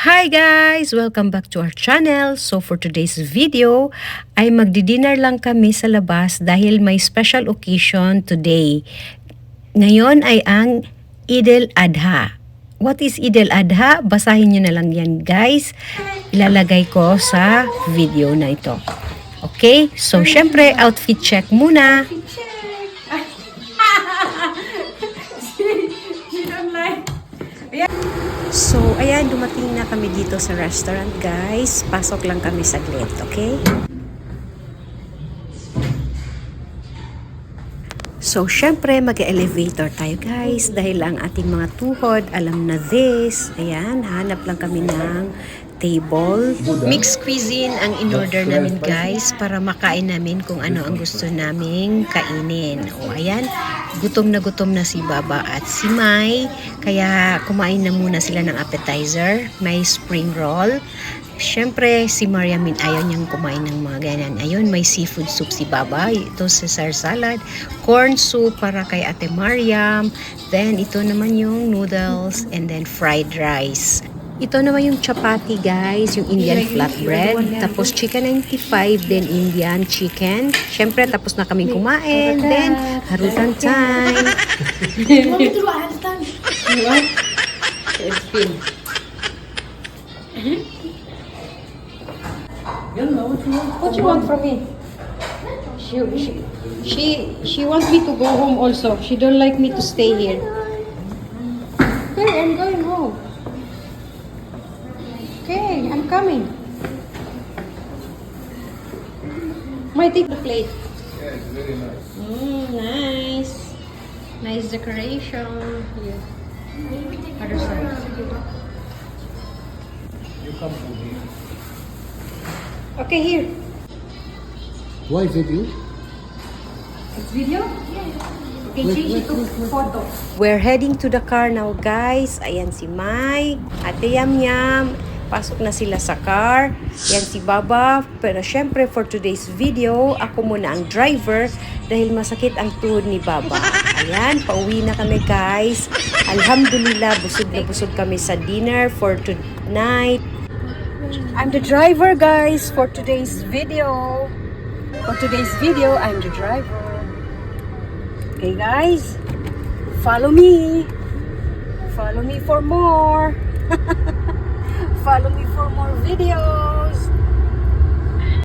Hi guys! Welcome back to our channel. So for today's video ay magdi-dinner lang kami sa labas dahil may special occasion today. Ngayon ay ang Eid al-Adha. What is Eid al-Adha? Basahin nyo na lang yan guys. Ilalagay ko sa video na ito. Okay? So syempre outfit check muna. So, ayan, dumating na kami dito sa restaurant, guys. Pasok lang kami saglit, okay? So, syempre, mag-elevator tayo, guys. Dahil ang ating mga tuhod, alam na this. Ayan, hanap lang kami ng table. Mixed cuisine ang in-order namin, guys, para makain namin kung ano ang gusto naming kainin. O, ayan, gutom na si Baba at si Mai. Kaya kumain na muna sila ng appetizer. May spring roll. Siyempre, si Mariamin ayaw niyang kumain ng mga ganyan. Ayun, may seafood soup si Baba. Ito Caesar salad. Corn soup para kay Ate Mariam. Then, ito naman yung noodles and then fried rice. Ito naman yung chapati guys, yung Indian flatbread. Tapos chicken 95, then Indian chicken. Siyempre, tapos na kaming kumain. Then, harutan time. Want me to do harutan? What? It's been. You know what you want? What you want from me? She wants me to go home also. She don't like me to stay here. Okay, I'm going home. Okay, I'm coming. Might take the plate. Yeah, it's very nice. Nice. Nice decoration. Here. Other side. You come to me. Okay, here. Why is it you? It's video? Okay, change it to photo. We're heading to the car now, guys. Ayan si Mai, Ate Yam Yam. Pasok na sila sa car. Yan si Baba. Pero syempre, for today's video, ako muna ang driver dahil masakit ang tuhod ni Baba. Ayan, pauwi na kami, guys. Alhamdulillah, busog na busog kami sa dinner for tonight. I'm the driver, guys, for today's video. For today's video, I'm the driver. Okay, guys, follow me. Follow me for more. Follow me for more videos.